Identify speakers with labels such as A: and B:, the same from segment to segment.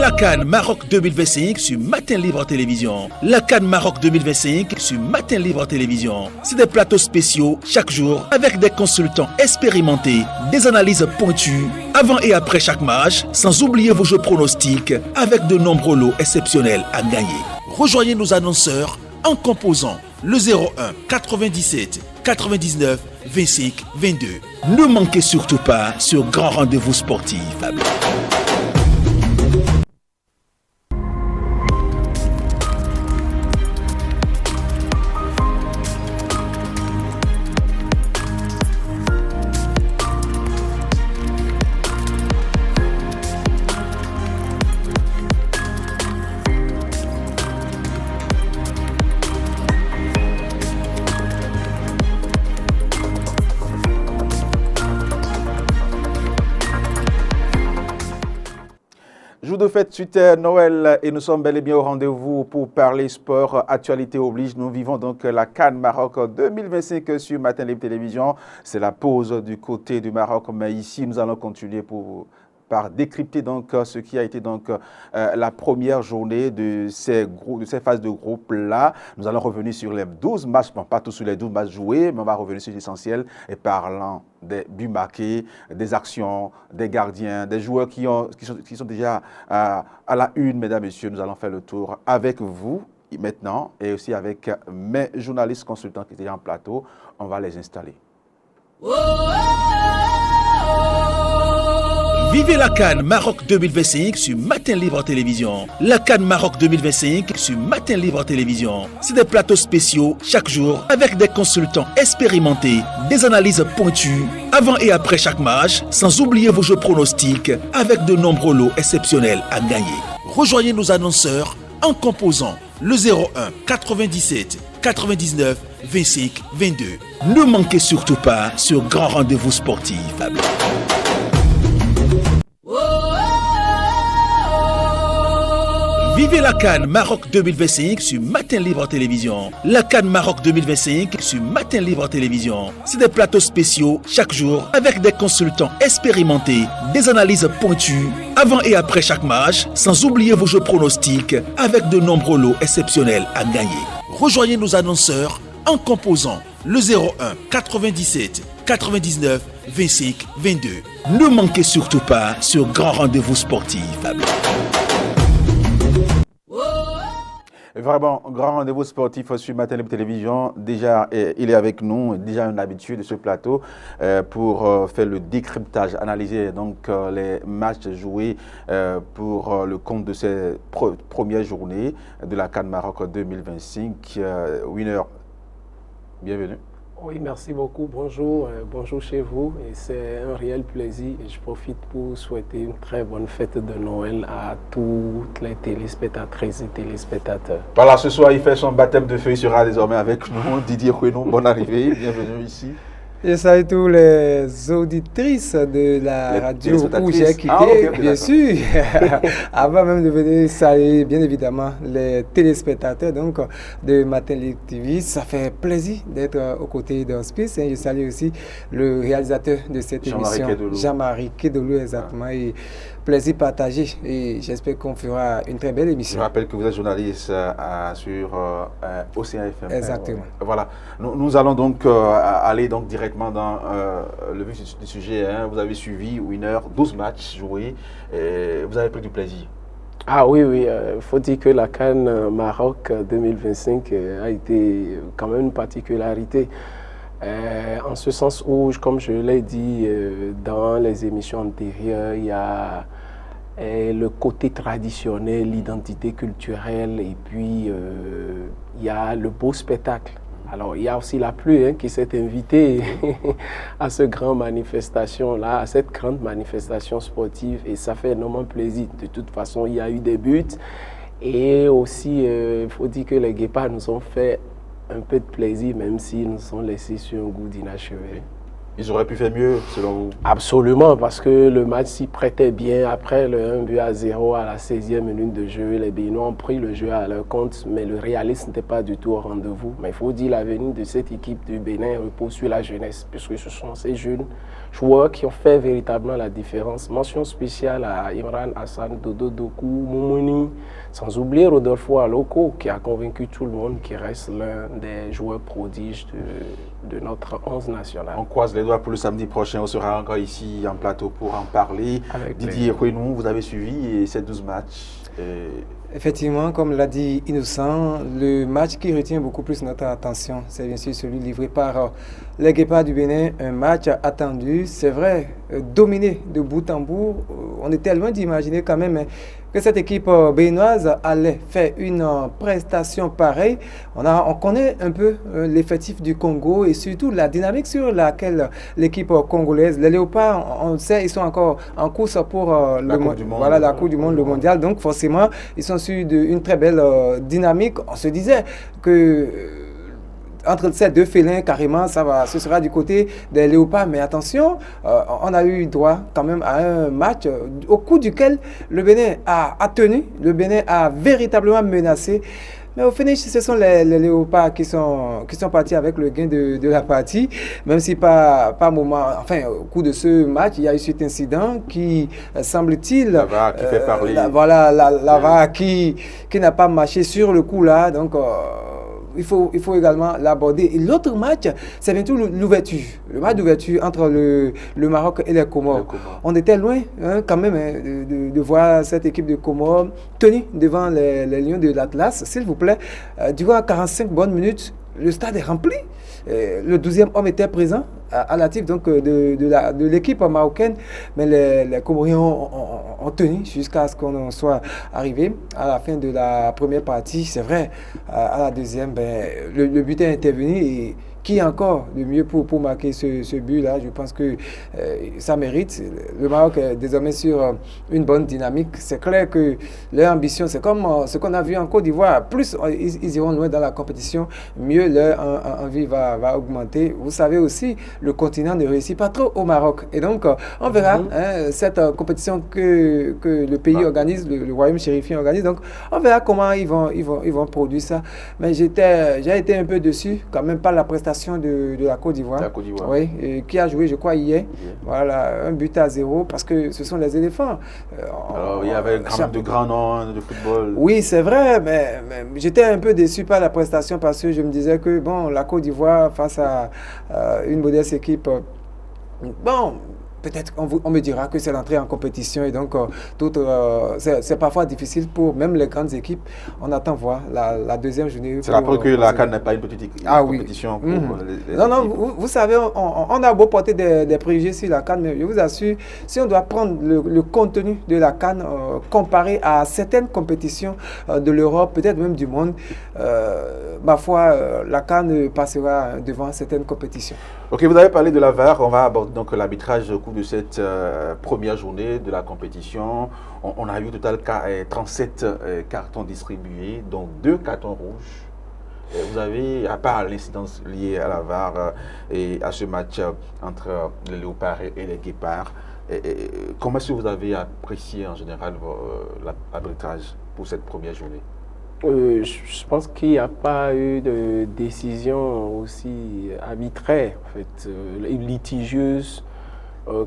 A: la CAN Maroc 2025 sur Matin Libre Télévision. La CAN Maroc 2025 sur Matin Libre Télévision. C'est des plateaux spéciaux chaque jour avec des consultants expérimentés, des analyses pointues avant et après chaque match, sans oublier vos jeux pronostics avec de nombreux lots exceptionnels à gagner. Rejoignez nos annonceurs en composant le 01 97 99 25 22. Ne manquez surtout pas ce grand rendez-vous sportif.
B: Jour de fête suite Noël et nous sommes bel et bien au rendez-vous pour parler sport, actualité oblige. Nous vivons donc la CAN Maroc 2025 sur Matin Libre Télévision. C'est la pause du côté du Maroc, mais ici nous allons continuer par décrypter donc ce qui a été donc la première journée de ces phases de groupe là. Nous allons revenir sur les 12 matchs, bon, pas tous sur les 12 matchs joués, mais on va revenir sur l'essentiel et parlant des buts marqués, des actions, des gardiens, des joueurs qui sont déjà à la une, mesdames et messieurs. Nous allons faire le tour avec vous maintenant et aussi avec mes journalistes consultants qui étaient déjà en plateau. On va les installer.
A: Vivez la CAN Maroc 2025 sur Matin Libre Télévision. La CAN Maroc 2025 sur Matin Libre Télévision. C'est des plateaux spéciaux chaque jour avec des consultants expérimentés, des analyses pointues avant et après chaque match, sans oublier vos jeux pronostics avec de nombreux lots exceptionnels à gagner. Rejoignez nos annonceurs en composant le 01 97 99 25 22. Ne manquez surtout pas ce grand rendez-vous sportif. Vivez la CAN Maroc 2025 sur Matin Libre Télévision. La CAN Maroc 2025 sur Matin Libre Télévision. C'est des plateaux spéciaux chaque jour avec des consultants expérimentés, des analyses pointues avant et après chaque match, sans oublier vos jeux pronostics avec de nombreux lots exceptionnels à gagner. Rejoignez nos annonceurs en composant le 01 97 99 25 22. Ne manquez surtout pas ce grand rendez-vous sportif.
B: Vraiment, grand rendez-vous sportif sur Matin Libre Télévision. Déjà, il est avec nous, déjà une habitude de ce plateau pour faire le décryptage, analyser donc les matchs joués pour le compte de ces premières journées de la CAN Maroc 2025. Winner, bienvenue.
C: Oui, merci beaucoup. Bonjour, bonjour chez vous. Et c'est un réel plaisir. Et je profite pour souhaiter une très bonne fête de Noël à toutes les téléspectatrices et téléspectateurs.
B: Voilà, ce soir, il fait son baptême de feu. Il sera désormais avec nous. Didier Quenon, bonne arrivée. Bienvenue ici.
D: Je salue tous les auditrices de la radio où j'ai quitté,
B: okay,
D: bien sûr. Avant même de venir saluer, bien évidemment, les téléspectateurs donc, de Matin Libre TV. Ça fait plaisir d'être aux côtés d'Hospice. Je salue aussi le réalisateur de cette émission, Jean-Marie Kedolou, exactement. Et plaisir partagé. Et j'espère qu'on fera une très belle émission.
B: Je rappelle que vous êtes journaliste sur Océan FM.
D: Exactement.
B: Voilà. Nous allons donc aller donc directement dans le vif du sujet. Vous avez suivi Winner, 12 matchs joués. Et vous avez pris du plaisir.
C: Ah oui, il faut dire que la CAN Maroc 2025 a été quand même une particularité. En ce sens où, comme je l'ai dit dans les émissions antérieures, il y a le côté traditionnel, l'identité culturelle et puis il y a le beau spectacle. Alors, il y a aussi la pluie qui s'est invitée à cette grande manifestation-là, à cette grande manifestation sportive et ça fait énormément plaisir. De toute façon, il y a eu des buts et aussi, il faut dire que les Guépards nous ont fait un peu de plaisir, même s'ils nous ont laissé sur un goût d'inachevé.
B: Ils auraient pu faire mieux, selon vous?
C: Absolument, parce que le match s'y prêtait bien. Après le 1-0 à la 16e minute de jeu, les Béninois ont pris le jeu à leur compte, mais le réalisme n'était pas du tout au rendez-vous. Mais il faut dire l'avenir de cette équipe du Bénin repose sur la jeunesse, puisque ce sont ces jeunes joueurs qui ont fait véritablement la différence. Mention spéciale à Imran Hassan, Dodo Doku, Moumouni, sans oublier Rodolfo Aloko, qui a convaincu tout le monde qu'il reste l'un des joueurs prodiges de notre 11 national.
B: On croise les doigts pour le samedi prochain. On sera encore ici en plateau pour en parler.
C: Avec
B: Didier Kouenou, vous avez suivi ces 12 matchs.
D: Effectivement, comme l'a dit Innocent, le match qui retient beaucoup plus notre attention, c'est bien sûr celui livré par les Guépards du Bénin. Un match attendu, c'est vrai, dominé de bout en bout. On était loin d'imaginer quand même que cette équipe béninoise allait faire une prestation pareille. On connaît un peu l'effectif du Congo et surtout la dynamique sur laquelle l'équipe congolaise, les Léopards, on sait, ils sont encore en course pour
B: la Coupe du Monde.
D: Voilà, la Coupe du Monde, le mondial. Donc forcément, ils sont sur une très belle dynamique. On se disait que entre ces deux félins, carrément, ce sera du côté des Léopards. Mais attention, on a eu droit quand même à un match au cours duquel le Bénin a tenu, le Bénin a véritablement menacé. Mais au finish, ce sont les Léopards qui sont partis avec le gain de la partie, même si pas moment, enfin, au cours de ce match, il y a eu cet incident qui, semble-t-il,
B: la VAR qui fait parler.
D: Voilà, la VAR qui n'a pas marché sur le coup là, donc il faut également l'aborder. Et l'autre match, c'est bientôt l'ouverture, le match d'ouverture entre le Maroc et les Comores. On était loin quand même de voir cette équipe de Comores tenue devant les Lions de l'Atlas. S'il vous plaît, durant 45 bonnes minutes, le stade est rempli. Le 12e homme était présent à la tif donc de l'équipe marocaine, mais les Comoriens ont tenu jusqu'à ce qu'on soit arrivé à la fin de la première partie. C'est vrai, à la deuxième, le but est intervenu et qui encore de mieux pour marquer ce but-là. Je pense que ça mérite. Le Maroc est désormais sur une bonne dynamique. C'est clair que leur ambition, c'est comme ce qu'on a vu en Côte d'Ivoire. Plus ils iront loin dans la compétition, mieux leur envie va augmenter. Vous savez aussi, le continent ne réussit pas trop au Maroc. Et donc, on verra cette compétition que le pays organise, le royaume chérifien organise. Donc, on verra comment ils vont produire ça. Mais j'ai été un peu déçu, quand même, par la prestation de la Côte d'Ivoire. Oui, qui a joué, je crois, hier. Voilà, 1-0, parce que ce sont les éléphants.
B: Alors, il y avait quand même de grands noms de football.
D: Oui, c'est vrai, mais j'étais un peu déçu par la prestation parce que je me disais que, bon, la Côte d'Ivoire, face à une modeste équipe, bon, peut-être on me dira que c'est l'entrée en compétition et donc c'est parfois difficile pour même les grandes équipes. On attend voir la deuxième journée.
B: C'est la preuve que la CAN n'est pas une petite compétition pour les
D: non,
B: équipes.
D: vous savez, on a beau porter des préjugés sur la CAN, mais je vous assure, si on doit prendre le contenu de la CAN comparé à certaines compétitions de l'Europe, peut-être même du monde, ma foi, la CAN passera devant certaines compétitions.
B: Ok, vous avez parlé de la VAR, on va aborder donc l'arbitrage au cours de cette première journée de la compétition. On a eu au total 37 cartons distribués, dont 2 cartons rouges. Vous avez, à part l'incidence liée à la VAR et à ce match entre les Léopards et les Guépards, comment est-ce que vous avez apprécié en général l'arbitrage pour cette première journée?
C: Je pense qu'il n'y a pas eu de décision aussi arbitraire, en fait, litigieuse,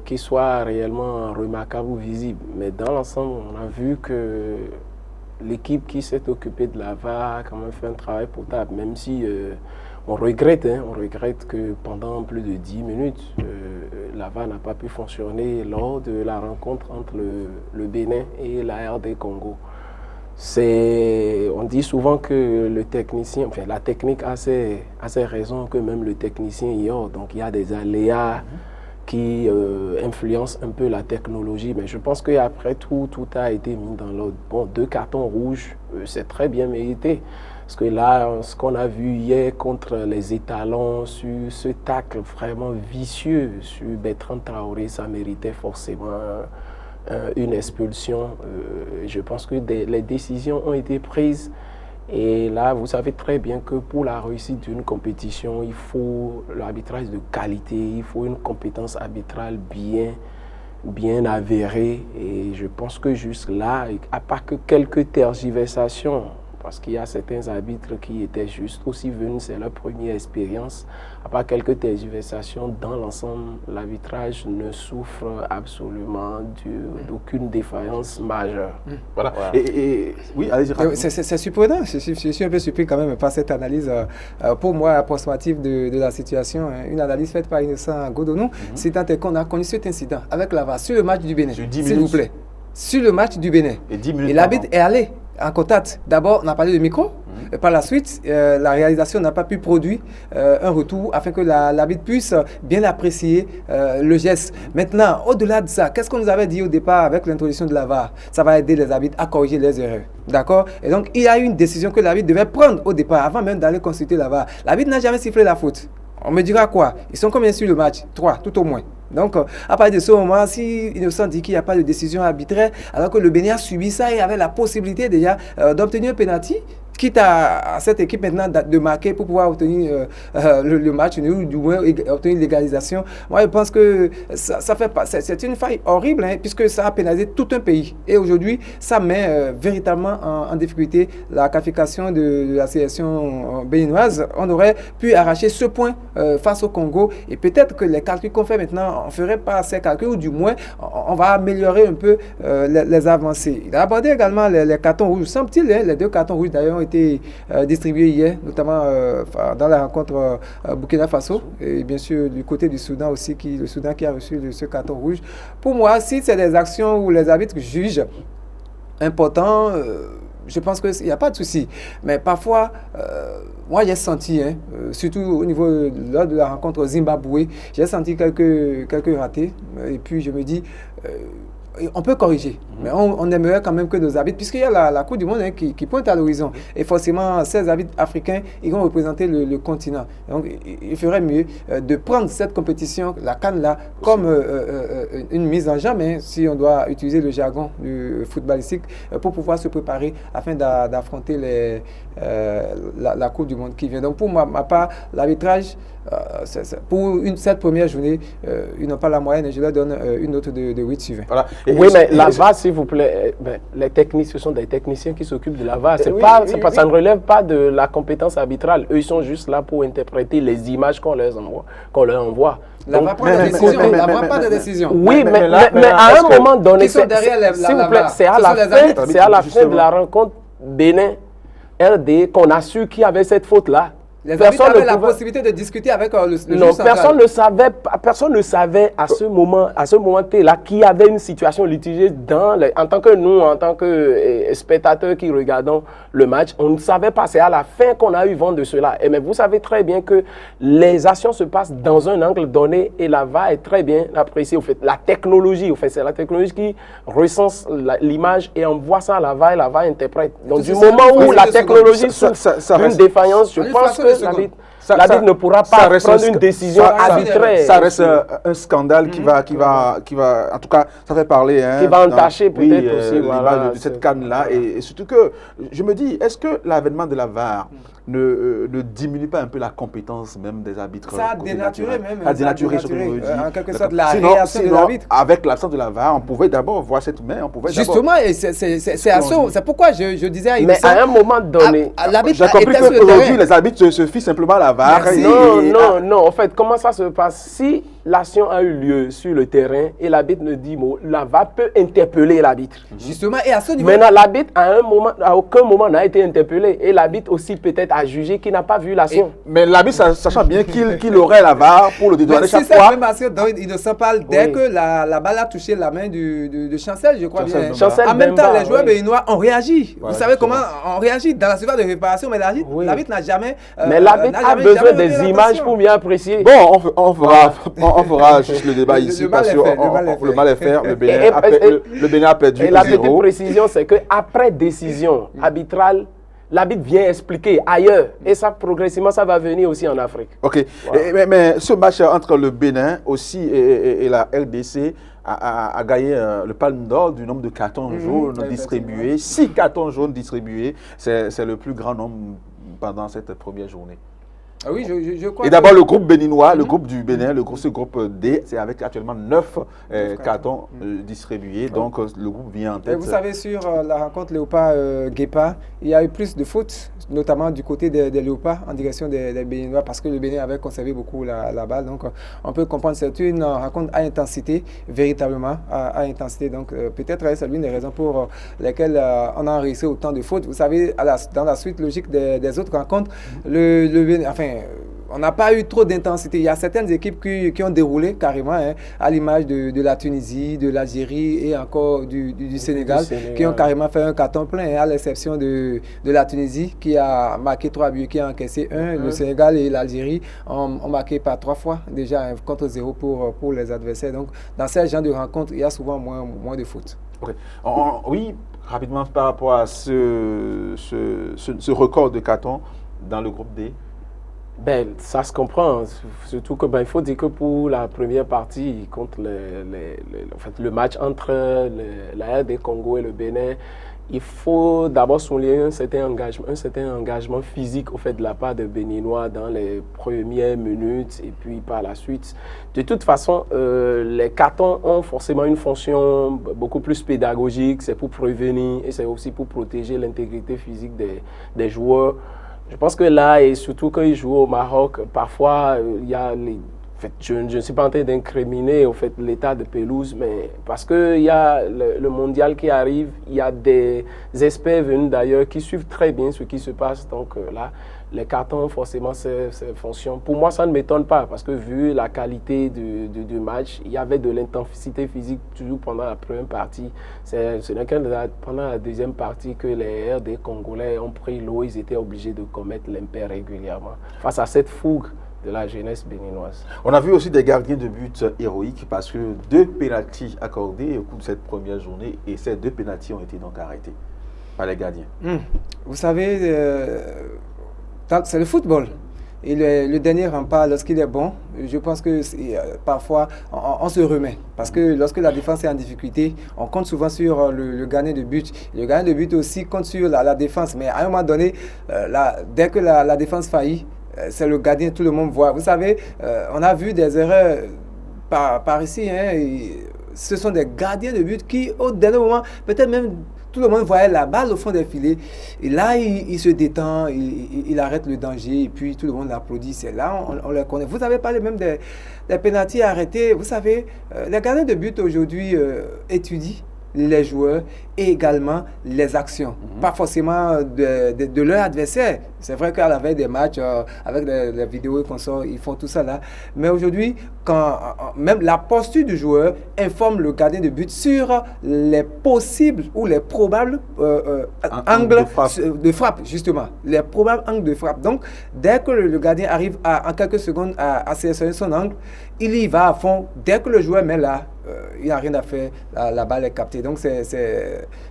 C: qui soit réellement remarquable ou visible. Mais dans l'ensemble, on a vu que l'équipe qui s'est occupée de la VAR a quand même fait un travail potable, même si on regrette que pendant plus de 10 minutes, la VAR n'a pas pu fonctionner lors de la rencontre entre le Bénin et la RD Congo. On dit souvent que le technicien, enfin la technique a ses raisons que même le technicien ignore. Donc il y a des aléas qui influencent un peu la technologie. Mais je pense qu'après tout a été mis dans l'ordre. Bon, 2 cartons rouges, c'est très bien mérité. Parce que là, ce qu'on a vu hier contre les étalons, sur ce tacle vraiment vicieux sur Bertrand Traoré, ça méritait forcément une expulsion. Je pense que les décisions ont été prises Et là, vous savez très bien que pour la réussite d'une compétition, il faut l'arbitrage de qualité, il faut une compétence arbitrale bien avérée. Et je pense que juste là, à part que quelques tergiversations, parce qu'il y a certains arbitres qui étaient juste aussi venus, c'est leur première expérience. À part quelques tergiversations, dans l'ensemble, l'arbitrage ne souffre absolument d'aucune défaillance majeure.
B: Voilà. Oui, allez-y.
D: C'est surprenant. Je suis un peu surpris quand même par cette analyse, pour moi, approximative de la situation. Une analyse faite par Innocent Godonou. C'est tant qu'on a connu cet incident avec la VAR sur le match du Bénin, s'il vous plaît. Sur le match du Bénin.
B: Et 10 minutes.
D: Et l'arbitre est allé en contact. D'abord, on a parlé de micro. Et par la suite, la réalisation n'a pas pu produire un retour afin que l'arbitre puisse bien apprécier le geste. Maintenant, au-delà de ça, qu'est-ce qu'on nous avait dit au départ avec l'introduction de la VAR? Ça va aider les arbitres à corriger les erreurs. D'accord? Et donc, il y a eu une décision que l'arbitre devait prendre au départ, avant même d'aller consulter la VAR. L'arbitre n'a jamais sifflé la faute. On me dira quoi? Ils sont combien sur le match? 3, tout au moins. Donc, à partir de ce moment, si Innocent dit qu'il n'y a pas de décision arbitraire, alors que le Bénin a subi ça et avait la possibilité déjà d'obtenir un penalty, quitte à cette équipe maintenant de marquer pour pouvoir obtenir le match, ou du moins obtenir l'égalisation. Moi, je pense que ça fait pas. C'est une faille horrible, hein, puisque ça a pénalisé tout un pays. Et aujourd'hui, ça met véritablement en difficulté la qualification de la sélection béninoise. On aurait pu arracher ce point face au Congo. Et peut-être que les calculs qu'on fait maintenant, on ne ferait pas ces calculs, ou du moins, on va améliorer un peu les avancées. Il a abordé également les cartons rouges. Semble-t-il, hein, les 2 cartons rouges d'ailleurs ont été distribués hier, notamment dans la rencontre Burkina Faso, et bien sûr du côté du Soudan aussi, le Soudan qui a reçu ce carton rouge. Pour moi, si c'est des actions où les arbitres jugent important, je pense qu'il n'y a pas de souci. Mais parfois, moi j'ai senti, surtout au niveau lors de la rencontre Zimbabwe, j'ai senti quelques ratés. Et puis je me dis, on peut corriger, mais on aimerait quand même que nos arbitres, puisqu'il y a la Coupe du Monde qui pointe à l'horizon, et forcément ces arbitres africains, ils vont représenter le continent. Donc il ferait mieux de prendre cette compétition, la CAN là, comme une mise en jambe, si on doit utiliser le jargon du footballistique, pour pouvoir se préparer afin d'affronter la Coupe du Monde qui vient. Donc pour ma part, l'arbitrage, pour cette première journée, ils n'ont pas la moyenne, et je leur donne une note de 8 sur 20. Voilà.
C: Oui, mais la VAR, s'il vous plaît, les techniciens, ce sont des techniciens qui s'occupent de la VAR. Ça ne relève pas de la compétence arbitrale. Eux, ils sont juste là pour interpréter les images qu'on leur envoie.
D: La VAR prend des décisions. La VAR pas de décision.
C: Oui, mais à un moment donné, s'il vous plaît, c'est à la fin de la rencontre Bénin-RD qu'on a su qu'il y avait cette faute-là.
D: Les arbitres avaient la possibilité de discuter avec le juge central.
C: Personne ne savait à ce moment T-là qu'il y avait une situation litigieuse en tant que nous, en tant que spectateurs qui regardons le match. On ne savait pas. C'est à la fin qu'on a eu vent de cela. Mais vous savez très bien que les actions se passent dans un angle donné et la VAR est très bien appréciée. La technologie, c'est la technologie qui recense l'image et envoie ça à la VAR et la VAR interprète. Donc du moment où la technologie souffre d'une défaillance, je pense que l'arbitre ne pourra pas prendre une décision arbitraire.
B: Ça reste un scandale qui va, en tout cas, ça fait parler.
C: Qui va entacher peut-être aussi
B: l'image de cette canne-là. Et surtout que, je me dis, est-ce que l'avènement de la VAR ne diminue pas un peu la compétence même des arbitres?
D: Ça a dénaturé même.
B: Ça a dénaturé,
D: en quelque sorte, la réaction des arbitres.
B: Avec l'absence de la VAR, on pouvait d'abord voir cette main.
D: Justement, c'est pourquoi je disais à Innocent.
C: Mais à un moment donné,
B: j'ai compris qu'aujourd'hui, les arbitres se fient simplement à la VAR.
C: Non. En fait, comment ça se passe? Si l'action a eu lieu sur le terrain et l'arbitre ne dit mot, la VAR peut interpeller l'arbitre.
D: Justement, et à ce niveau.
C: Maintenant, l'arbitre, à aucun moment, n'a été interpellé. Et l'arbitre aussi peut-être a jugé qu'il n'a pas vu l'action.
B: Mais l'arbitre, sachant bien qu'il aurait la VAR pour le dédouaner chaque fois.
D: C'est la même action dont il ne s'en parle dès que la balle a touché la main de Chancel, je crois bien.
C: En
D: même temps, les joueurs béninois ont réagi. Vous savez comment on réagit dans la surface de réparation, mais l'arbitre n'a jamais.
C: Mais l'arbitre a besoin des images pour bien apprécier.
B: Bon, on fera juste le débat ici parce que le mal est fait. Le Bénin a perdu.
C: Et la petite précision, c'est qu'après décision arbitrale, l'arbitre vient expliquer ailleurs. Et ça, progressivement, ça va venir aussi en Afrique.
B: OK.
C: Voilà.
B: Mais ce match entre le Bénin aussi et la RDC a gagné le palme d'or du nombre de cartons jaunes distribués. 6 cartons jaunes distribués. C'est le plus grand nombre pendant cette première journée.
D: Ah oui, je crois.
B: Et d'abord, le groupe béninois, le groupe du Bénin, ce groupe D, c'est avec actuellement 9 cartons distribués. Donc, le groupe vient en tête.
D: Et vous savez, sur la rencontre Léopard-Guépard, il y a eu plus de fautes, notamment du côté des Léopards, en direction des Béninois, parce que le Bénin avait conservé beaucoup la balle. Donc, on peut comprendre que c'est une rencontre à intensité, véritablement à intensité. Donc, peut-être c'est l'une des raisons pour lesquelles on a enregistré autant de fautes. Vous savez, dans la suite logique des autres rencontres, le Bénin, enfin, on n'a pas eu trop d'intensité. Il y a certaines équipes qui ont déroulé carrément, à l'image de la Tunisie, de l'Algérie et encore du Sénégal, qui ont carrément fait un carton plein, à l'exception de la Tunisie qui a marqué 3 buts, qui a encaissé 1. Le Sénégal et l'Algérie ont marqué par 3 fois déjà contre 0 pour les adversaires. Donc, dans ce genre de rencontres, il y a souvent moins de fautes.
B: Okay. Oui, rapidement par rapport à ce record de cartons dans le groupe D.
C: Ben, ça se comprend, surtout que il faut dire que pour la première partie, contre le match entre la RD Congo et le Bénin, il faut d'abord souligner un certain engagement physique au fait de la part des Béninois dans les premières minutes et puis par la suite. De toute façon, les cartons ont forcément une fonction beaucoup plus pédagogique, c'est pour prévenir et c'est aussi pour protéger l'intégrité physique des joueurs. Je pense que là, et surtout quand ils jouent au Maroc, parfois, il y a je ne suis pas en train d'incriminer au fait l'état de pelouse, mais parce qu'il y a le mondial qui arrive, il y a des experts venus d'ailleurs qui suivent très bien ce qui se passe. Donc là, les cartons, forcément, ces fonctions. Pour moi, ça ne m'étonne pas parce que vu la qualité du match, il y avait de l'intensité physique toujours pendant la première partie. Ce n'est que pendant la deuxième partie que les RD Congolais ont pris l'eau. Ils étaient obligés de commettre l'impair régulièrement face à cette fougue de la jeunesse béninoise.
B: On a vu aussi des gardiens de but héroïques parce que 2 pénaltys accordés au cours de cette première journée et ces 2 pénaltys ont été donc arrêtés par les gardiens.
D: Vous savez, c'est le football. Et le dernier rempart, lorsqu'il est bon, je pense que parfois on se remet. Parce que lorsque la défense est en difficulté, on compte souvent sur le gardien de but. Le gardien de but aussi compte sur la défense. Mais à un moment donné, dès que la défense faillit, c'est le gardien, tout le monde voit. Vous savez, on a vu des erreurs par ici. Ce sont des gardiens de but qui, au dernier moment, peut-être même tout le monde voyait la balle au fond des filets. Et là, il se détend, il arrête le danger et puis tout le monde l'applaudit. C'est là, on les connaît. Vous avez parlé même des pénaltys arrêtés. Vous savez, les gardiens de but aujourd'hui étudient les joueurs et également les actions. Pas forcément de leur adversaire. C'est vrai qu'à la veille des matchs, avec les vidéos qu'on sort, ils font tout ça là. Mais aujourd'hui, même la posture du joueur informe le gardien de but sur les possibles ou les probables angles de frappe, justement. Les probables angles de frappe. Donc, dès que le gardien arrive en quelques secondes à sélectionner son angle, il y va à fond. Dès que le joueur met là, il n'y a rien à faire, la balle est captée. Donc,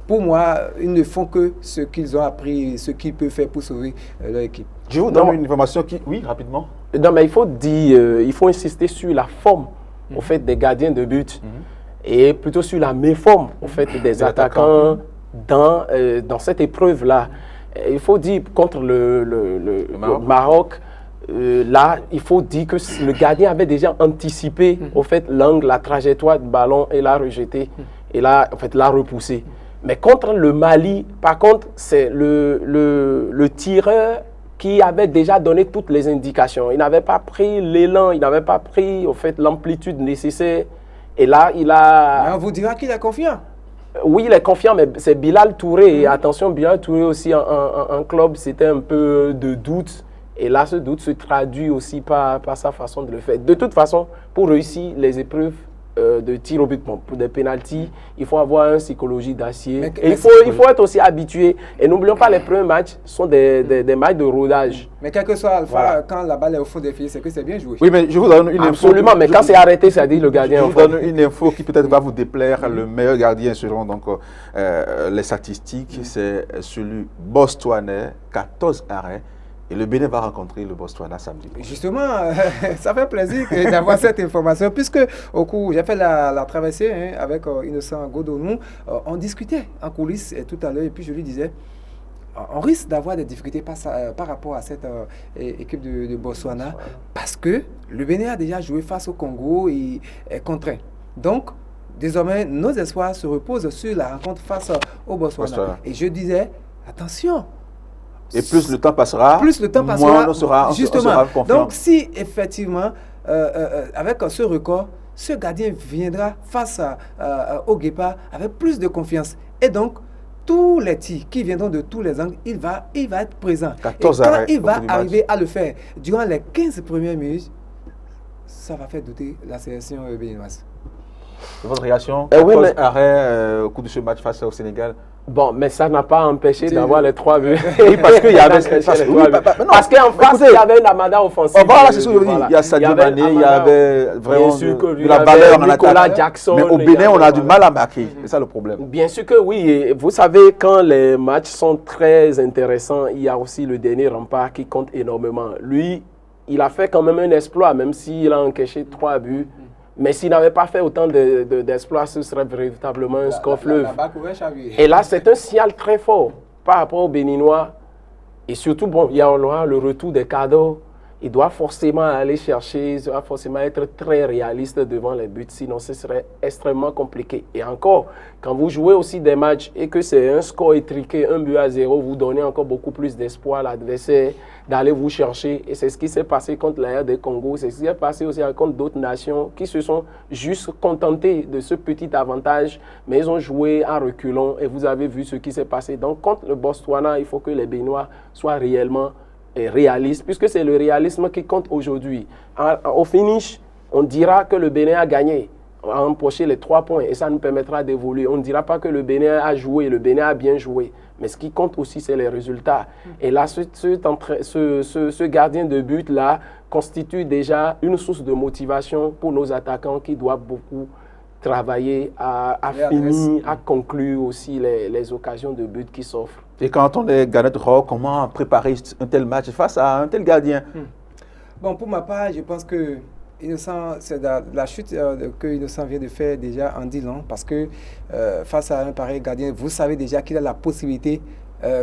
D: pour moi, ils ne font que ce qu'ils ont appris, ce qu'ils peuvent faire pour sauver leur équipe.
B: Je vous donne une information qui... Oui, rapidement.
C: Non, mais il faut dire, il faut insister sur la forme, au fait, des gardiens de but, et plutôt sur la méforme, au fait, des attaquants dans cette épreuve-là. Il faut dire, contre le Maroc, là, il faut dire que le gardien avait déjà anticipé au fait l'angle, la trajectoire du ballon et l'a rejeté et là, en fait, l'a repoussé. Mais contre le Mali, par contre, c'est le tireur qui avait déjà donné toutes les indications. Il n'avait pas pris l'élan, il n'avait pas pris au fait l'amplitude nécessaire. Et là, il a...
D: Mais on vous dira qu'il est confiant.
C: Oui, il est confiant, mais c'est Bilal Touré. Et attention, Bilal Touré aussi en club, c'était un peu de doute. Et là, ce doute se traduit aussi par sa façon de le faire. De toute façon, pour réussir les épreuves, de tir au but. Bon, pour des pénaltys, il faut avoir une psychologie d'acier. Et il faut être aussi habitué. Et n'oublions pas, les premiers matchs sont des matchs de rodage.
D: Mais quel que soit Alpha, quand la balle est au fond des filets, c'est que c'est bien joué.
B: Oui, mais je vous donne une info.
C: Absolument, mais quand c'est arrêté, ça dit le gardien.
B: Je vous donne une info qui peut-être va vous déplaire. Le meilleur gardien selon donc, les statistiques, c'est celui botswanais, 14 arrêts. Et le Bénin va rencontrer le Botswana samedi.
D: Justement, ça fait plaisir d'avoir cette information, puisque au cours, j'ai fait la traversée avec Innocent Godonou, on discutait en coulisses tout à l'heure, et puis je lui disais, on risque d'avoir des difficultés par rapport à cette équipe de Botswana, parce que le Bénin a déjà joué face au Congo et est contraint. Donc, désormais, nos espoirs se reposent sur la rencontre face au Botswana. Et je disais, attention.
B: Et plus le temps passera,
D: moins
B: on sera confiant.
D: Donc, si effectivement, avec ce record, ce gardien viendra face au Guépard avec plus de confiance. Et donc, tous les tirs qui viendront de tous les angles, il va être présent.
B: 14
D: et quand
B: arrêts
D: il va arriver à le faire durant les 15 premières minutes, ça va faire douter la sélection béninoise.
B: Votre réaction, 14 arrêts au cours de ce match face au Sénégal?
C: Bon, mais ça n'a pas empêché d'avoir les 3 buts.
B: Oui, parce qu'il y avait
C: parce qu'en face, il y avait une amada offensive.
B: Voilà, c'est ce que je veux dire. Il y a Sadio Mané, il y avait vraiment de la valeur en attaque.
C: Jackson,
B: mais au Bénin, on a du mal à marquer. C'est ça le problème.
C: Bien sûr que oui. Et vous savez, quand les matchs sont très intéressants, il y a aussi le dernier rempart qui compte énormément. Lui, il a fait quand même un exploit, même s'il a encaissé 3 buts. Mais s'il n'avait pas fait autant d'exploits, ce serait véritablement un score fleuve. Et là, c'est un signal très fort par rapport aux Béninois. Et surtout, bon, il y aura le retour des cadeaux. Il doit forcément aller chercher, il doit forcément être très réaliste devant les buts, sinon ce serait extrêmement compliqué. Et encore, quand vous jouez aussi des matchs et que c'est un score étriqué, 1-0, vous donnez encore beaucoup plus d'espoir à l'adversaire d'aller vous chercher. Et c'est ce qui s'est passé contre la RD Congo, c'est ce qui s'est passé aussi contre d'autres nations qui se sont juste contentés de ce petit avantage, mais ils ont joué en reculant et vous avez vu ce qui s'est passé. Donc contre le Botswana, il faut que les Béninois soient réellement réaliste, puisque c'est le réalisme qui compte aujourd'hui. Au finish, on dira que le Bénin a gagné, a empoché les 3 points et ça nous permettra d'évoluer. On ne dira pas que le Bénin a joué, le Bénin a bien joué, mais ce qui compte aussi, c'est les résultats. Et là, ce gardien de but-là constitue déjà une source de motivation pour nos attaquants qui doivent beaucoup travailler à finir, à conclure aussi les occasions de but qui s'offrent.
B: Et quand on est Garnet Rock, comment préparer un tel match face à un tel gardien?
D: Bon, pour ma part, je pense que Innocent, c'est la chute que Innocent vient de faire déjà en dit long, parce que face à un pareil gardien, vous savez déjà qu'il a la possibilité,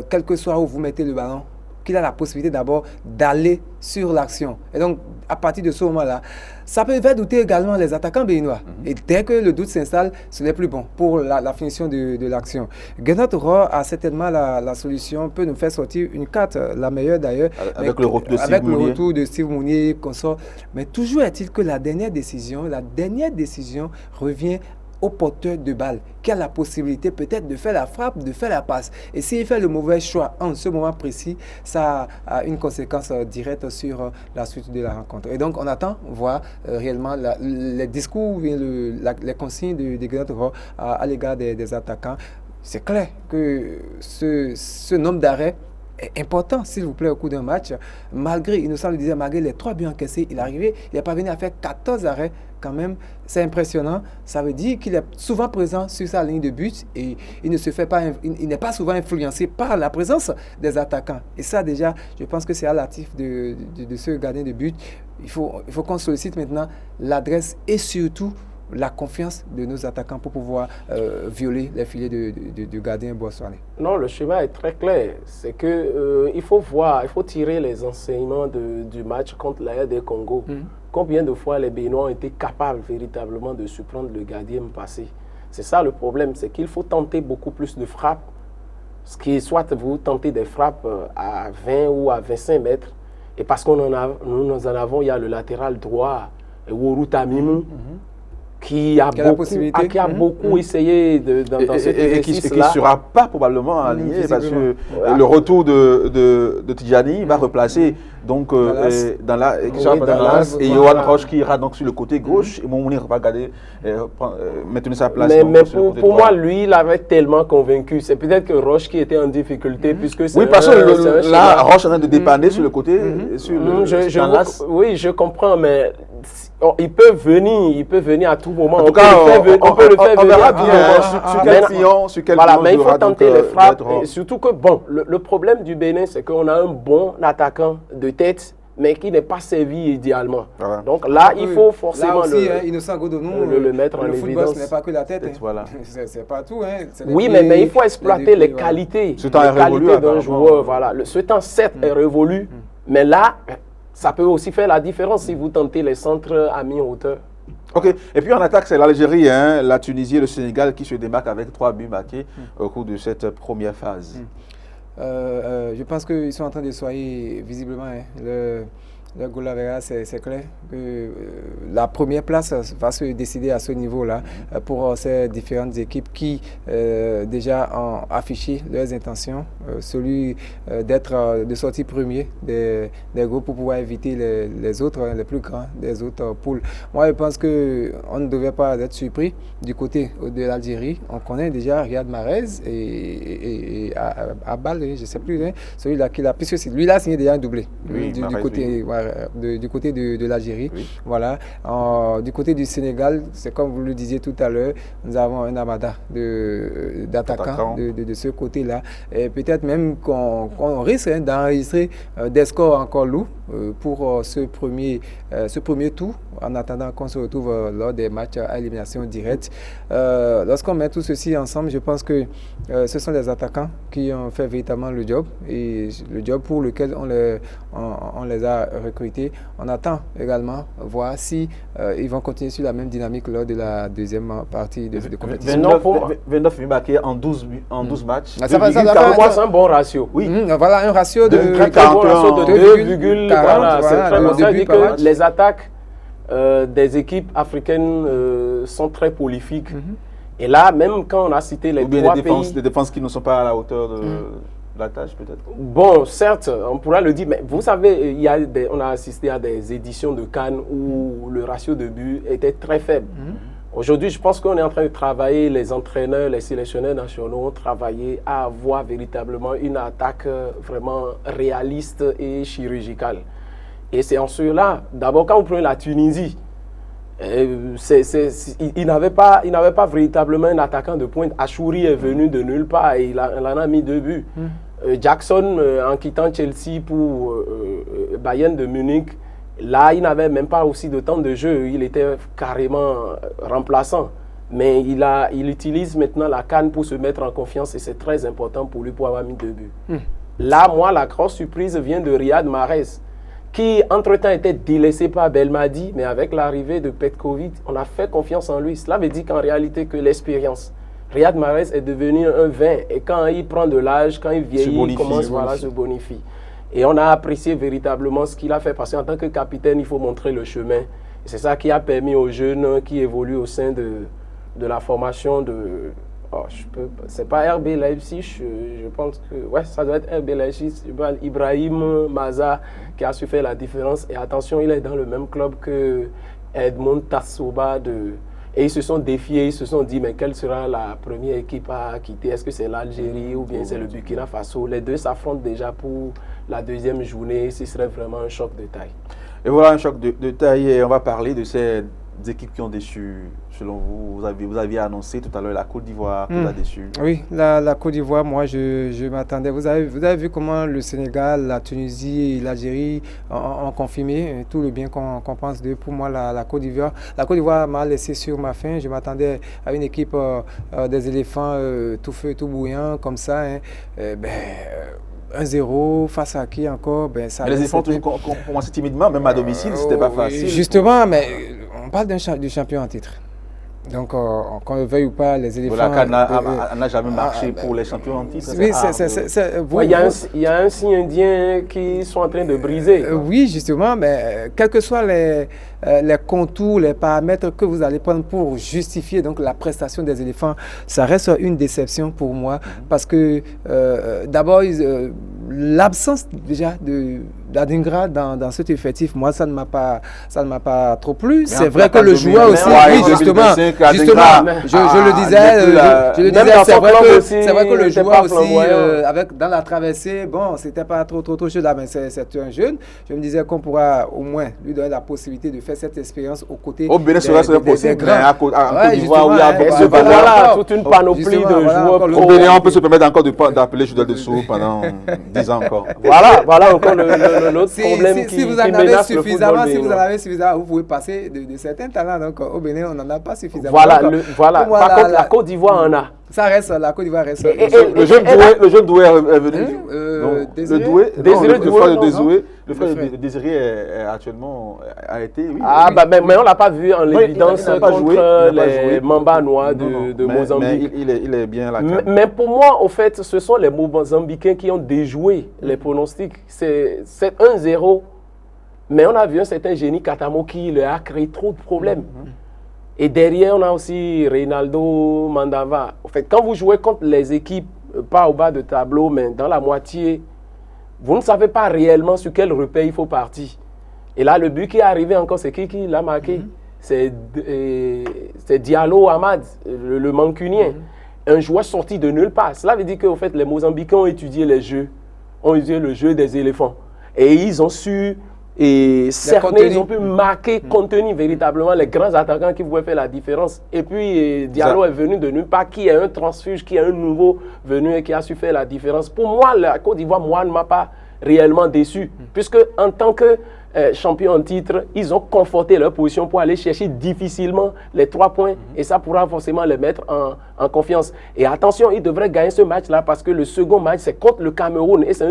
D: quel que soit où vous mettez le ballon, qu'il a la possibilité d'abord d'aller sur l'action. Et donc, à partir de ce moment-là, ça peut faire douter également les attaquants béninois. Et dès que le doute s'installe, ce n'est plus bon pour la finition de l'action. Gernot Rohr a certainement la solution, peut nous faire sortir une carte, la meilleure d'ailleurs.
B: Avec le retour
D: de Steve Mounier, consort. Mais toujours est-il que la dernière décision revient au porteur de balle, qui a la possibilité peut-être de faire la frappe, de faire la passe. Et s'il fait le mauvais choix en ce moment précis, ça a une conséquence directe sur la suite de la rencontre. Et donc, on attend voir réellement les discours, les consignes de Gernot Rohr à l'égard des attaquants. C'est clair que ce nombre d'arrêts est important, s'il vous plaît, au cours d'un match. Malgré, Innocent le disait, malgré les 3 buts encaissés, il est parvenu à faire 14 arrêts quand même. C'est impressionnant. Ça veut dire qu'il est souvent présent sur sa ligne de but et il n'est pas souvent influencé par la présence des attaquants. Et ça, déjà, je pense que c'est à l'actif de ce gardien de but. Il faut qu'on sollicite maintenant l'adresse et surtout la confiance de nos attaquants pour pouvoir violer les filets du gardien botswanais.
C: Non, le schéma est très clair. C'est que il faut tirer les enseignements du match contre la RD Congo. Combien de fois les Béninois ont été capables véritablement de surprendre le gardien passé? C'est ça le problème, c'est qu'il faut tenter beaucoup plus de frappes. Soit vous tentez des frappes à 20 ou à 25 mètres, et parce nous en avons, il y a le latéral droit, Woru Tamimou, qui a beaucoup essayé dans cet
B: et qui ne
C: exercice-là.
B: sera pas probablement aligné parce que le retour de Tidjani va replacer donc et Johan Roche qui ira donc sur le côté gauche et Mounir va garder maintenir sa place.
C: Mais pour moi, lui, il avait tellement convaincu. C'est peut-être que Roche qui était en difficulté puisque c'est
B: parce que là, Roche est en train de dépanner sur le côté.
C: Oui, je comprends, mais il peut venir à tout moment.
B: En tout cas,
C: on peut le faire
B: on
C: venir
B: verra bien sur quel pion
C: mais il faut tenter les frappes. Surtout que, bon, le problème du Bénin, c'est qu'on a un bon attaquant de tête, mais qui n'est pas servi idéalement. Voilà. Donc là, il faut forcément le mettre en évidence.
D: Le football, ce n'est pas que la tête.
B: Voilà.
D: C'est pas tout.
C: Oui, mais il faut exploiter les qualités.
B: Ce temps est révolu
C: d'un joueur. Voilà. Ce temps, certes, est révolu, mais là, ça peut aussi faire la différence si vous tentez les centres à mi-hauteur.
B: Ok, et puis en attaque, c'est l'Algérie, la Tunisie et le Sénégal qui se démarquent avec 3 buts marqués au cours de cette première phase.
D: Je pense qu'ils sont en train de soigner visiblement. Le goal c'est clair que la première place va se décider à ce niveau-là pour ces différentes équipes qui déjà ont affiché leurs intentions, celui de sortir premier des groupes pour pouvoir éviter les autres, les plus grands des autres poules. Moi, je pense qu'on ne devait pas être surpris du côté de l'Algérie. On connaît déjà Riyad Mahrez et Abal, je ne sais plus, celui-là qui l'a, puisque lui, il a signé déjà un doublé du côté de l'Algérie. Oui. Voilà. Du côté du Sénégal, c'est comme vous le disiez tout à l'heure, nous avons un armada d'attaquants de ce côté-là. Et peut-être même qu'on risque d'enregistrer des scores encore lourds pour ce premier tour, en attendant qu'on se retrouve lors des matchs à élimination directe. Lorsqu'on met tout ceci ensemble, je pense que ce sont des attaquants qui ont fait véritablement le job, et le job pour lequel on les a recrutés. On attend également voir si ils vont continuer sur la même dynamique lors de la deuxième partie de compétition.
B: 29 buts marqués en 12 matchs.
C: Pour moi, c'est un bon ratio.
D: Oui. Voilà, un ratio de
C: 2,40. Voilà, c'est très bon. Ça veut dire que les attaques des équipes africaines sont très prolifiques. Et là, même quand on a cité les trois pays...
B: des défenses qui ne sont pas à la hauteur de la tâche, peut-être.
C: Bon, certes, on pourra le dire, mais vous savez, on a assisté à des éditions de Cannes où le ratio de but était très faible. Aujourd'hui, je pense qu'on est en train de travailler, les entraîneurs, les sélectionneurs nationaux, travailler à avoir véritablement une attaque vraiment réaliste et chirurgicale. Et c'est en cela, d'abord, quand vous prenez la Tunisie, il n'avait pas véritablement un attaquant de pointe. Achouri est venu de nulle part et il en a mis 2 buts. Jackson, en quittant Chelsea pour Bayern de Munich, là, il n'avait même pas aussi de temps de jeu. Il était carrément remplaçant. Mais il utilise maintenant la CAN pour se mettre en confiance et c'est très important pour lui pour avoir mis 2 buts. Là, moi, la grosse surprise vient de Riyad Mahrez, qui entre-temps était délaissé par Belmadi, mais avec l'arrivée de Petkovic, on a fait confiance en lui. Cela veut dire qu'en réalité, que l'expérience. Riyad Mahrez est devenu un 20 et quand il prend de l'âge, quand il vieillit, il commence à se bonifier. Et on a apprécié véritablement ce qu'il a fait parce qu'en tant que capitaine, il faut montrer le chemin. C'est ça qui a permis aux jeunes qui évoluent au sein de la formation de... c'est pas RB Leipzig, je pense que... Ouais, ça doit être RB Leipzig. Ibrahim Maza qui a su faire la différence. Et attention, il est dans le même club que Edmond Tassoba Et ils se sont défiés, ils se sont dit, mais quelle sera la première équipe à quitter? Est-ce que c'est l'Algérie ou bien c'est le Burkina Faso? Les deux s'affrontent déjà pour la deuxième journée. Ce serait vraiment un choc de taille.
B: Et voilà un choc de taille. Et on va parler de ces équipes qui ont déçu, selon vous. Vous aviez annoncé tout à l'heure la Côte d'Ivoire qui a déçu.
D: Oui, la Côte d'Ivoire, moi je m'attendais. Vous avez vu comment le Sénégal, la Tunisie et l'Algérie ont confirmé tout le bien qu'on pense d'eux. Pour moi, la Côte d'Ivoire m'a laissé sur ma faim. Je m'attendais à une équipe des éléphants tout feu, tout bouillant, comme ça. 1-0 face à qui encore ça.
B: Les éléphants ont commencé timidement, même à domicile, c'était pas facile.
D: Justement, mais on parle du champion en titre. Donc, qu'on le veuille ou pas, les éléphants...
B: La CAN n'a jamais marché pour les champions en titre.
D: Oui,
C: il y a un signe indien qui sont en train de briser.
D: Oui, justement, mais quels que soient les contours, les paramètres que vous allez prendre pour justifier donc, la prestation des éléphants, ça reste une déception pour moi. Parce que, d'abord, l'absence déjà d'Adingra dans cet effectif, moi, ça ne m'a pas trop plu. C'est vrai que le joueur aussi, oui, justement, je le disais, c'est vrai que le joueur aussi, dans la traversée, bon, c'était pas trop chaud là, mais c'est un jeune. Je me disais qu'on pourra au moins lui donner la possibilité de faire cette expérience aux côtés
B: au Bénin, cela serait possible, mais à Côte d'Ivoire, où il y a beaucoup de
C: valeur, toute une panoplie de joueurs.
B: Au Bénin, on peut se permettre encore d'appeler joueur dessous pendant 10 ans encore.
C: Voilà encore l'autre problème qui menace le football.
D: Si vous en avez suffisamment, vous pouvez passer de certains talents. Donc au Bénin, on n'en a pas suffisamment.
C: Voilà. Par contre, la Côte d'Ivoire en a.
D: Ça reste, la Côte d'Ivoire reste.
B: Le jeune Doué est venu. Le frère de Désiré actuellement a été.
C: Mais on ne l'a pas vu en évidence contre les Mamba Noirs de Mozambique.
B: Mais il est bien la CAN.
C: Mais pour moi, au fait, ce sont les Mozambicains qui ont déjoué les pronostics. C'est 1-0. Mais on a vu un certain génie Katamo qui leur a créé trop de problèmes. Et derrière, on a aussi Reynaldo Mandava. En fait, quand vous jouez contre les équipes, pas au bas de tableau, mais dans la moitié, vous ne savez pas réellement sur quel repère il faut partir. Et là, le but qui est arrivé encore, c'est qui l'a marqué? C'est Diallo Ahmad, le Mancunien. Un joueur sorti de nulle part. Cela veut dire qu'en fait, les Mozambicains ont étudié les jeux, ont étudié le jeu des éléphants. Et ils ont su... Et cerner, ils ont pu marquer, contenir véritablement les grands attaquants qui pouvaient faire la différence. Et puis Diallo est venu de nulle part, qui est un transfuge, qui est un nouveau venu et qui a su faire la différence. Pour moi, la Côte d'Ivoire, ne m'a pas réellement déçu. Puisque en tant que champion en titre, ils ont conforté leur position pour aller chercher difficilement les 3 points. Et ça pourra forcément les mettre en confiance. Et attention, ils devraient gagner ce match-là parce que le second match, c'est contre le Cameroun. Et c'est un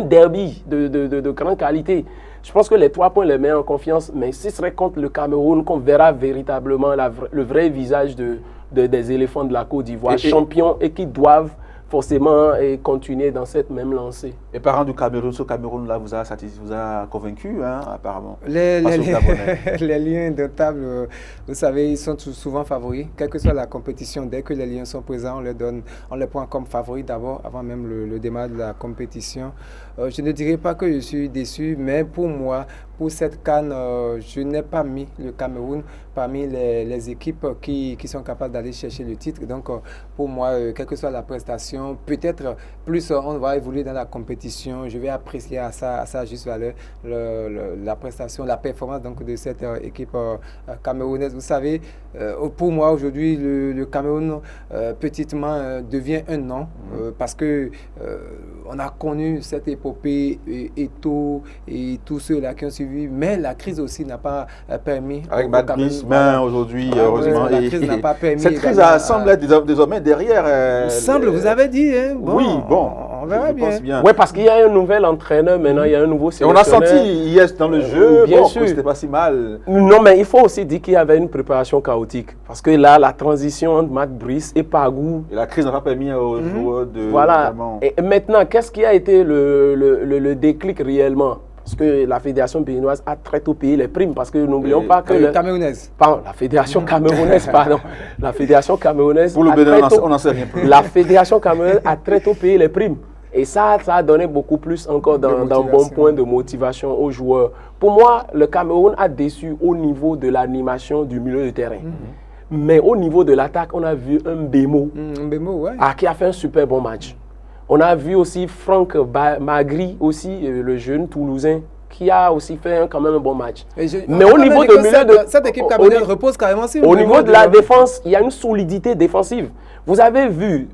C: derby de grande qualité. Je pense que les 3 points les mettent en confiance, mais ce serait contre le Cameroun qu'on verra véritablement le vrai visage des éléphants de la Côte d'Ivoire, champions et qui doivent forcément continuer dans cette même lancée.
B: Et parlant du Cameroun, ce Cameroun-là vous a convaincu, hein, appararement.
D: Les Lions de table, vous savez, ils sont souvent favoris, quelle que soit la compétition. Dès que les Lions sont présents, on les prend comme favoris d'abord, avant même le démarrage de la compétition. Je ne dirais pas que je suis déçu, mais pour moi, pour cette CAN, je n'ai pas mis le Cameroun parmi les équipes qui sont capables d'aller chercher le titre. Donc, pour moi, quelle que soit la prestation, peut-être plus on va évoluer dans la compétition. Je vais apprécier à sa juste valeur la prestation, la performance donc, de cette équipe camerounaise. Vous savez, pour moi, aujourd'hui, le Cameroun, petitement, devient un nom parce que on a connu cette épopée Eto'o et tous ceux-là qui ont suivi, mais la crise aussi n'a pas permis.
B: Avec Matt Griezmann aujourd'hui, heureusement.
D: La crise n'a pas permis.
B: Cette crise semble être désormais derrière.
D: Vous avez dit, hein? Bon,
B: oui, bon.
D: On verra bien.
C: Oui, parce qu'il y a un nouvel entraîneur maintenant, il y a un nouveau sélectionneur.
B: Et on a senti hier dans le jeu,
C: bien sûr,
B: c'était pas si mal.
C: Non, mais il faut aussi dire qu'il y avait une préparation chaotique. Parce que là, la transition entre Matt Brice et Pagou.
B: Et la crise n'a pas permis aux joueurs de.
C: Voilà. Vraiment... Et maintenant, qu'est-ce qui a été le déclic réellement? Parce que la fédération béninoise a très tôt payé les primes. Parce que n'oublions pas que.
D: Camerounaise.
C: Pardon, la fédération camerounaise, pardon. La fédération camerounaise.
B: Pour le Bénin, on n'en sait rien plus.
C: La fédération camerounaise a très tôt payé les primes. Et ça a donné beaucoup plus encore d'un bon point de motivation aux joueurs. Pour moi, le Cameroun a déçu au niveau de l'animation du milieu de terrain. Mais au niveau de l'attaque, on a vu un Mbemo,
D: ouais.
C: Qui a fait un super bon match. On a vu aussi Franck Magri, aussi, le jeune Toulousain, qui a aussi fait quand même un bon match. Mais au niveau de milieu
D: cette équipe camerounaise repose carrément sur
C: au niveau de la défense, il y a une solidité défensive. Vous avez vu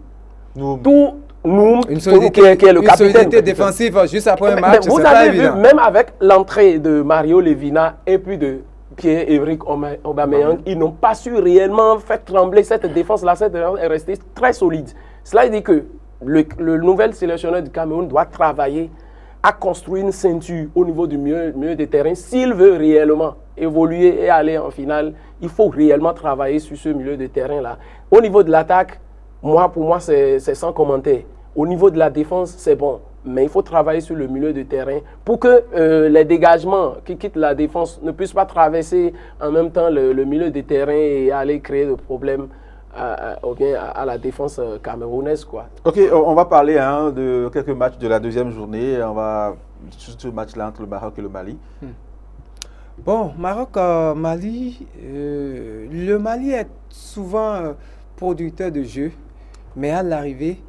D: une solidité,
C: qui est le capitaine.
D: Solidité défensive juste après un match.
C: Vous avez vu, même avec l'entrée de Mario Levina et puis de Pierre-Emerick Aubameyang, ils n'ont pas su réellement faire trembler cette défense-là. Cette défense est restée très solide. Cela dit que le nouvel sélectionneur du Cameroun doit travailler à construire une ceinture au niveau du milieu des terrains s'il veut réellement évoluer et aller en finale, il faut réellement travailler sur ce milieu de terrain-là. Au niveau de l'attaque, pour moi, c'est sans commentaire. Au niveau de la défense, c'est bon. Mais il faut travailler sur le milieu de terrain pour que les dégagements qui quittent la défense ne puissent pas traverser en même temps le milieu de terrain et aller créer des problèmes à la défense camerounaise, quoi.
B: Ok, on va parler de quelques matchs de la deuxième journée. On va sur ce match-là entre le Maroc et le Mali.
D: Bon, Maroc-Mali, le Mali est souvent producteur de jeux, mais à l'arrivée,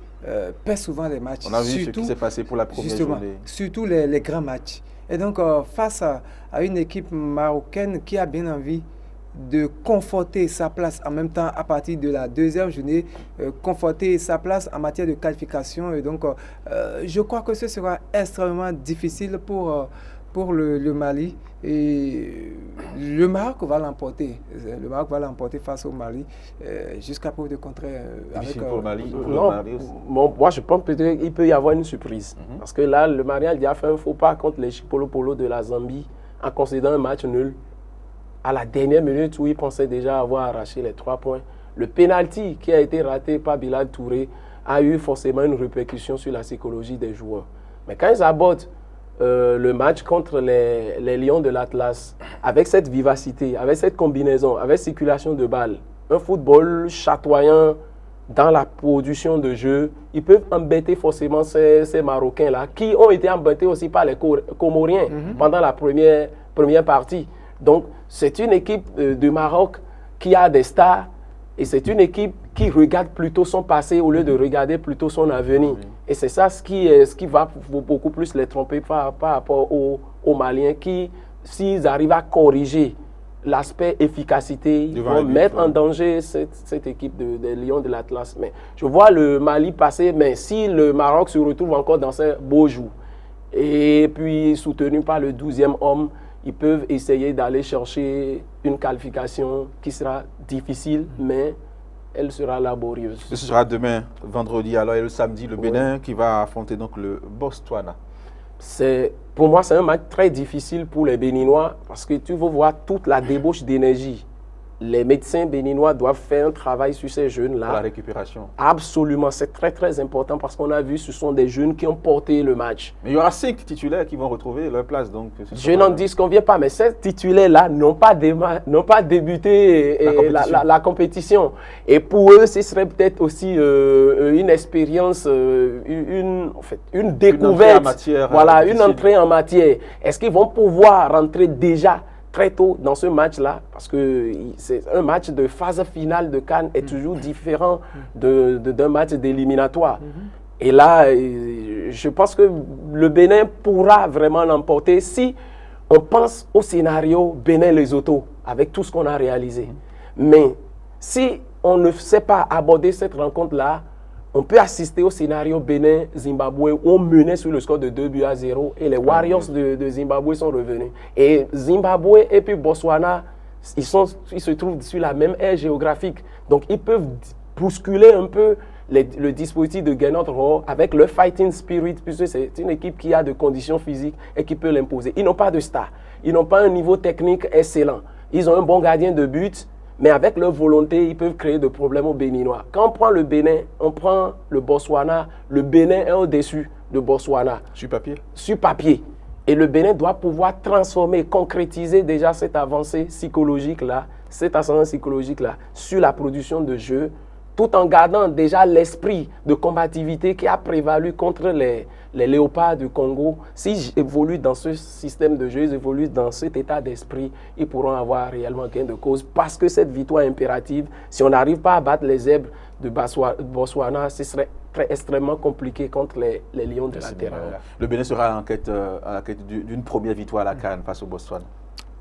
D: perd souvent les matchs.
B: On a vu ce qui s'est passé pour la première journée.
D: Surtout les grands matchs. Et donc, face à une équipe marocaine qui a bien envie de conforter sa place en même temps à partir de la deuxième journée, conforter sa place en matière de qualification. Et donc, je crois que ce sera extrêmement difficile pour le Mali. Et le Maroc va l'emporter. Le Maroc va l'emporter face au Mali jusqu'à preuve de contraire.
B: Difficile pour le Mali.
C: Moi, je pense peut-être qu'il peut y avoir une surprise. Parce que là, le Mali a déjà fait un faux pas contre les Chipolo de la Zambie en concédant un match nul. À la dernière minute où il pensait déjà avoir arraché les 3 points, le penalty qui a été raté par Bilal Touré a eu forcément une répercussion sur la psychologie des joueurs. Mais quand ils abordent le match contre les Lions de l'Atlas, avec cette vivacité, avec cette combinaison, avec circulation de balles, un football chatoyant dans la production de jeu, ils peuvent embêter forcément ces Marocains-là, qui ont été embêtés aussi par les Comoriens pendant la première partie. Donc, c'est une équipe du Maroc qui a des stars et c'est une équipe qui regarde plutôt son passé au lieu de regarder plutôt son avenir. Oui. Et c'est ça ce qui va beaucoup plus les tromper par rapport aux Maliens qui, s'ils arrivent à corriger l'aspect efficacité, ils vont mettre en danger cette équipe des Lions de l'Atlas. Mais je vois le Mali passer, mais si le Maroc se retrouve encore dans ces beaux jours et puis soutenu par le 12e homme, ils peuvent essayer d'aller chercher une qualification qui sera difficile, mais elle sera laborieuse.
B: Ce sera demain, vendredi, alors, et le samedi, le Bénin qui va affronter donc le Botswana.
C: Pour moi, c'est un match très difficile pour les Béninois parce que tu vas voir toute la débauche d'énergie. Les médecins béninois doivent faire un travail sur ces jeunes-là.
B: Pour la récupération.
C: Absolument, c'est très très important parce qu'on a vu ce sont des jeunes qui ont porté le match.
B: Mais il y aura 5 titulaires qui vont retrouver leur place. Donc
C: je n'en disconviens pas, mais ces titulaires-là n'ont pas débuté la compétition. Et pour eux, ce serait peut-être aussi une expérience, une découverte. Une entrée en matière. Est-ce qu'ils vont pouvoir rentrer déjà très tôt dans ce match-là, parce que c'est un match de phase finale de CAN est toujours différent d'un match d'éliminatoire. Et là, je pense que le Bénin pourra vraiment l'emporter si on pense au scénario Bénin-Lesotho, avec tout ce qu'on a réalisé. Mais si on ne sait pas aborder cette rencontre-là, on peut assister au scénario Bénin-Zimbabwe où on menait sur le score de 2-0 et les Warriors de Zimbabwe sont revenus. Et Zimbabwe et puis Botswana, ils se trouvent sur la même aire géographique. Donc ils peuvent bousculer un peu le dispositif de Gernot Rohr avec le fighting spirit, puisque c'est une équipe qui a de conditions physiques et qui peut l'imposer. Ils n'ont pas de star, ils n'ont pas un niveau technique excellent. Ils ont un bon gardien de but, mais avec leur volonté, ils peuvent créer des problèmes aux Béninois. Quand on prend le Bénin, on prend le Botswana, le Bénin est au-dessus de Botswana.
B: Sur papier.
C: Sur papier. Et le Bénin doit pouvoir transformer, concrétiser déjà cette avancée psychologique-là, cet ascendant psychologique-là, sur la production de jeux, tout en gardant déjà l'esprit de combativité qui a prévalu contre les léopards du Congo. S'ils évoluent dans ce système de jeu, ils évoluent dans cet état d'esprit, ils pourront avoir réellement gain de cause parce que cette victoire impérative, si on n'arrive pas à battre les zèbres de Botswana, ce serait extrêmement compliqué contre les Lions de la Terre.
B: Le Bénin sera à la quête d'une première victoire à la CAN face au Botswana.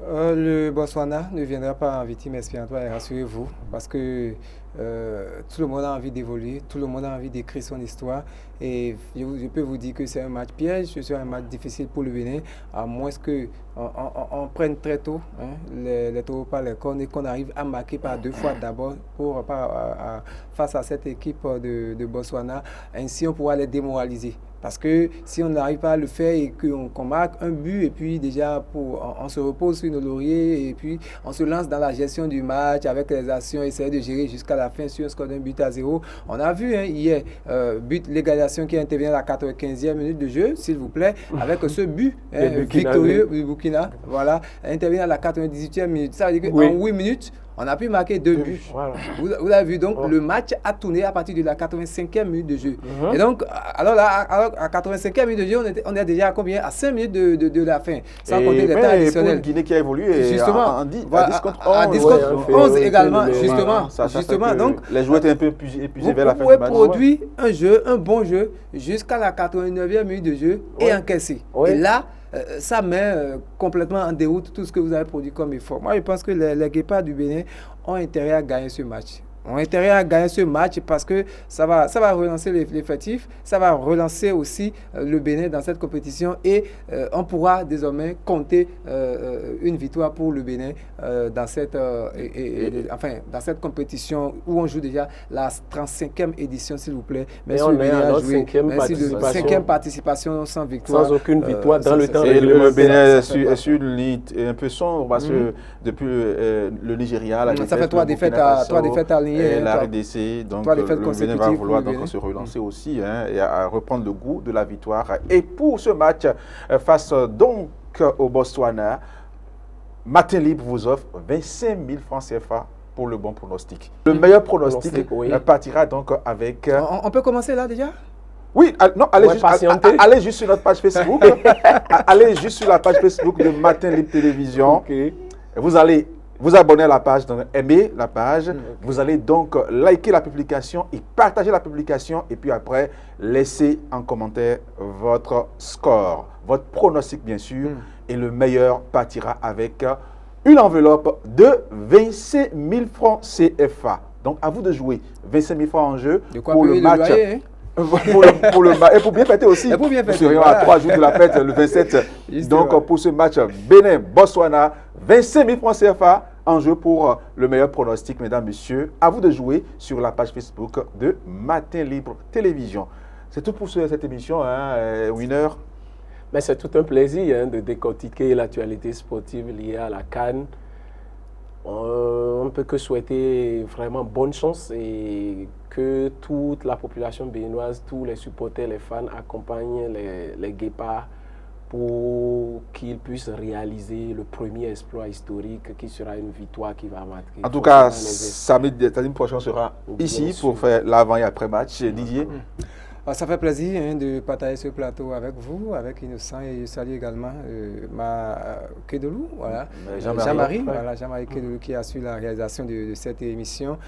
D: Le Botswana ne viendra pas en victime expiatoire, rassurez-vous, parce que tout le monde a envie d'évoluer, tout le monde a envie d'écrire son histoire. Et je peux vous dire que c'est un match piège, c'est un match difficile pour le Bénin, à moins qu'on prenne très tôt les taureaux par les cornes et qu'on arrive à marquer par 2 fois d'abord face à cette équipe de Botswana. Ainsi, on pourra les démoraliser. Parce que si on n'arrive pas à le faire et qu'on marque un but, et puis déjà on se repose sur nos lauriers, et puis on se lance dans la gestion du match avec les actions, essayer de gérer jusqu'à la fin sur un score d'un but à 0. On a vu hier, l'égalisation qui intervient à la 95e minute de jeu, s'il vous plaît, avec ce but victorieux du Burkina. Voilà, intervient à la 98e minute. Ça veut dire qu'en 8 minutes, on a pu marquer 2 buts. Voilà. Vous avez vu, donc le match a tourné à partir de la 85e minute de jeu. Et donc, alors là, à 85e minute de jeu, on est déjà à combien? À 5 minutes de la fin, sans compter les temps additionnels.
B: Pour une Guinée qui a évolué
D: justement,
B: à 10 contre 11.
D: À 10 contre 11 également, justement. Donc,
B: les joueurs étaient un peu épuisés vers la fin
D: du match. Vous pouvez produire un bon jeu jusqu'à la 89e minute de jeu et encaisser. Et là, ça met complètement en déroute tout ce que vous avez produit comme effort. Moi, je pense que les Guépards du Bénin ont intérêt à gagner ce match. Ont intérêt à gagner ce match parce que ça va relancer l'effectif, ça va relancer aussi le Bénin dans cette compétition et on pourra désormais compter une victoire pour le Bénin dans cette compétition où on joue déjà la 35e édition, s'il vous plaît.
C: Mais on est à notre
D: 5e participation sans victoire.
C: Sans aucune victoire dans le temps.
B: Et le Bénin est sur une ligne un peu sombre parce que depuis le Nigeria, la défaite,
D: ça fait 3 défaites alignées.
B: Et la RDC, donc le Bénin va vouloir donc se relancer aussi et à reprendre le goût de la victoire. Et pour ce match face donc au Botswana, Matin Libre vous offre 25 000 francs CFA pour le bon pronostic. Le meilleur pronostic partira donc avec...
D: On peut commencer là déjà?
B: Oui, non, allez juste sur notre page Facebook. Allez juste sur la page Facebook de Matin Libre Télévision. Vous allez vous abonner à la page, donc aimer la page. Vous allez donc liker la publication et partager la publication. Et puis après, laissez en commentaire votre score, votre pronostic bien sûr. Et le meilleur partira avec une enveloppe de 25 000 francs CFA. Donc à vous de jouer. 25 000 francs en jeu pour le match. Et pour bien fêter aussi. Nous serions à 3 jours de la fête, le 27. Donc pour ce match Bénin-Botswana, 25 000 francs CFA en jeu pour le meilleur pronostic, mesdames, messieurs. À vous de jouer sur la page Facebook de Matin Libre Télévision. C'est tout pour cette émission, Winner.
C: Mais c'est tout un plaisir de décortiquer l'actualité sportive liée à la CAN. On ne peut que souhaiter vraiment bonne chance et que toute la population béninoise, tous les supporters, les fans accompagnent les Guépards pour qu'ils puissent réaliser le premier exploit historique qui sera une victoire qui va marquer.
B: En tout cas, samedi prochain sera ici pour faire l'avant et après match. Didier.
D: Ça fait plaisir de partager ce plateau avec vous, avec Innocent, et je salue également Kedoulou, Jean-Marie Kedoulou qui assure la réalisation de cette émission.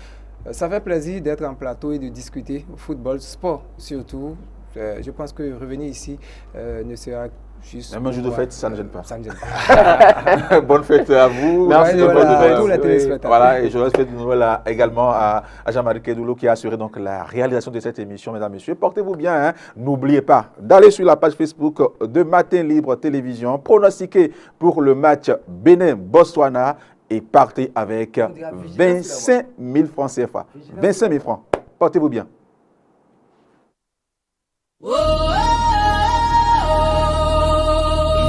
D: Ça fait plaisir d'être en plateau et de discuter football, sport surtout. Je pense que revenir ici ne sera juste...
B: Même un jour de fête, ça ne gêne pas.
D: Ça ne gêne pas.
B: Bonne fête à vous.
C: Merci
D: à tous les téléspectateurs.
B: Voilà, et je respecte de nouveau également à Jean-Marie Kedoulou qui a assuré donc la réalisation de cette émission, mesdames et messieurs. Portez-vous bien. N'oubliez pas d'aller sur la page Facebook de Matin Libre Télévision, pronostiquer pour le match Bénin-Botswana et partez avec 25 000 francs CFA. 25 000 francs. Portez-vous bien.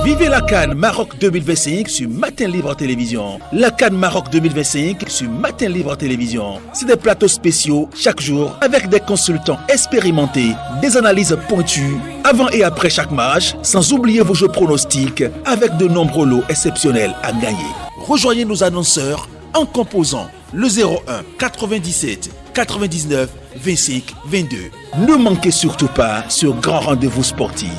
A: Vivez la CAN Maroc 2025 sur Matin Libre Télévision. La CAN Maroc 2025 sur Matin Libre Télévision. C'est des plateaux spéciaux chaque jour avec des consultants expérimentés, des analyses pointues avant et après chaque match, sans oublier vos jeux pronostics avec de nombreux lots exceptionnels à gagner. Rejoignez nos annonceurs en composant le 01 97 99 25 22. Ne manquez surtout pas ce grand rendez-vous sportif.